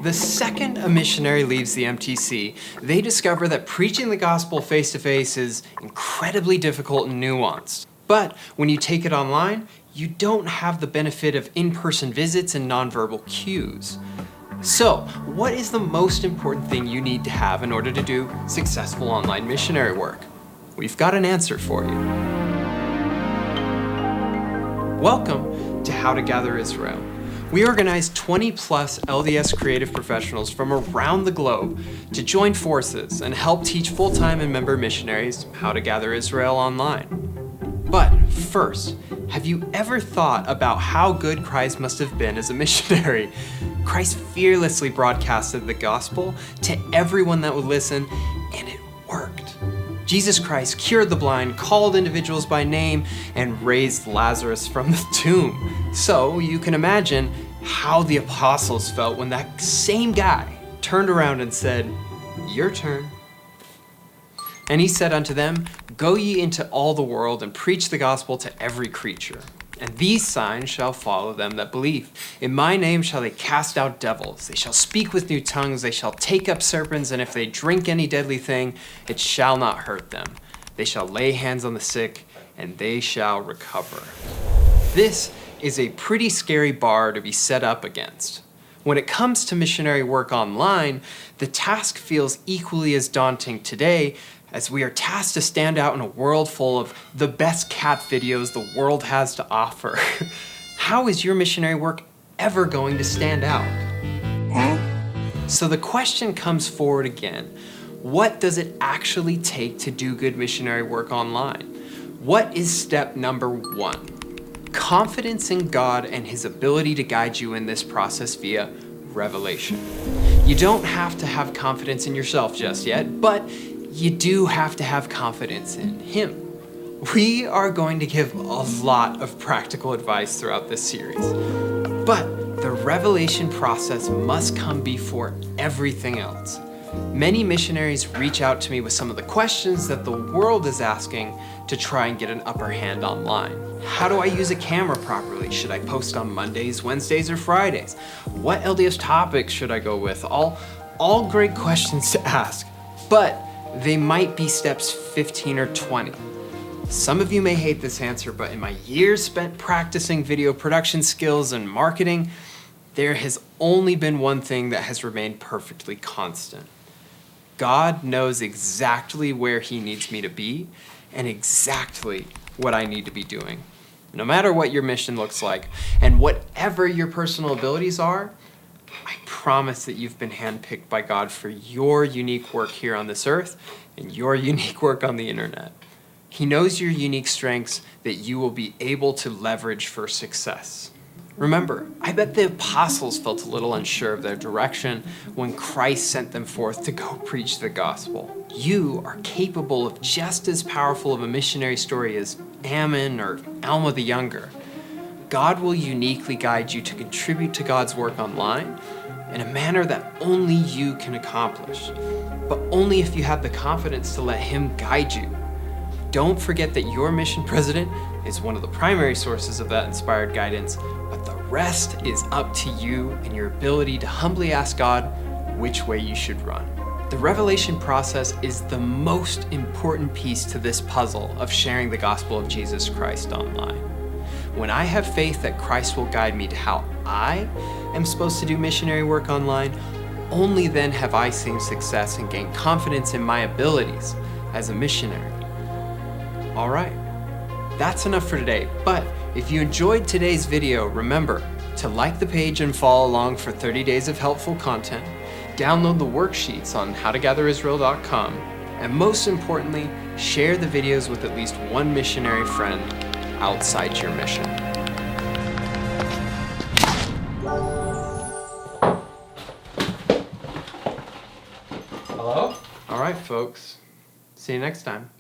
The second a missionary leaves the MTC, they discover that preaching the gospel face-to-face is incredibly difficult and nuanced. But when you take it online, you don't have the benefit of in-person visits and nonverbal cues. So, what is the most important thing you need to have in order to do successful online missionary work? We've got an answer for you. Welcome to How to Gather Israel. We organize 20 plus LDS creative professionals from around the globe to join forces and help teach full-time and member missionaries how to gather Israel online. But first, have you ever thought about how good Christ must have been as a missionary? Christ fearlessly broadcasted the gospel to everyone that would listen, and it worked. Jesus Christ cured the blind, called individuals by name, and raised Lazarus from the tomb. So you can imagine how the apostles felt when that same guy turned around and said, "Your turn." And he said unto them, "Go ye into all the world and preach the gospel to every creature. And these signs shall follow them that believe. In my name shall they cast out devils. They shall speak with new tongues. They shall take up serpents. And if they drink any deadly thing, it shall not hurt them. They shall lay hands on the sick, and they shall recover." This is a pretty scary bar to be set up against. When it comes to missionary work online, the task feels equally as daunting today, as we are tasked to stand out in a world full of the best cat videos the world has to offer. How is your missionary work ever going to stand out? So the question comes forward again. What does it actually take to do good missionary work online? What is step number one? Confidence in God and His ability to guide you in this process via revelation. You don't have to have confidence in yourself just yet, but you do have to have confidence in Him. We are going to give a lot of practical advice throughout this series, but the revelation process must come before everything else. Many missionaries reach out to me with some of the questions that the world is asking to try and get an upper hand online. How do I use a camera properly? Should I post on Mondays, Wednesdays, or Fridays? What LDS topics should I go with? All great questions to ask, but they might be steps 15 or 20. Some of you may hate this answer, but in my years spent practicing video production skills and marketing, there has only been one thing that has remained perfectly constant. God knows exactly where He needs me to be and exactly what I need to be doing. No matter what your mission looks like and whatever your personal abilities are, I promise that you've been handpicked by God for your unique work here on this earth and your unique work on the internet. He knows your unique strengths that you will be able to leverage for success. Remember, I bet the apostles felt a little unsure of their direction when Christ sent them forth to go preach the gospel. You are capable of just as powerful of a missionary story as Ammon or Alma the Younger. God will uniquely guide you to contribute to God's work online in a manner that only you can accomplish, but only if you have the confidence to let Him guide you. Don't forget that your mission president is one of the primary sources of that inspired guidance, but the rest is up to you and your ability to humbly ask God which way you should run. The revelation process is the most important piece to this puzzle of sharing the gospel of Jesus Christ online. When I have faith that Christ will guide me to how I am supposed to do missionary work online, only then have I seen success and gained confidence in my abilities as a missionary. All right, that's enough for today, but if you enjoyed today's video, remember to like the page and follow along for 30 days of helpful content, download the worksheets on howtogatherisrael.com, and most importantly, share the videos with at least one missionary friend outside your mission. Hello? All right, folks. See you next time.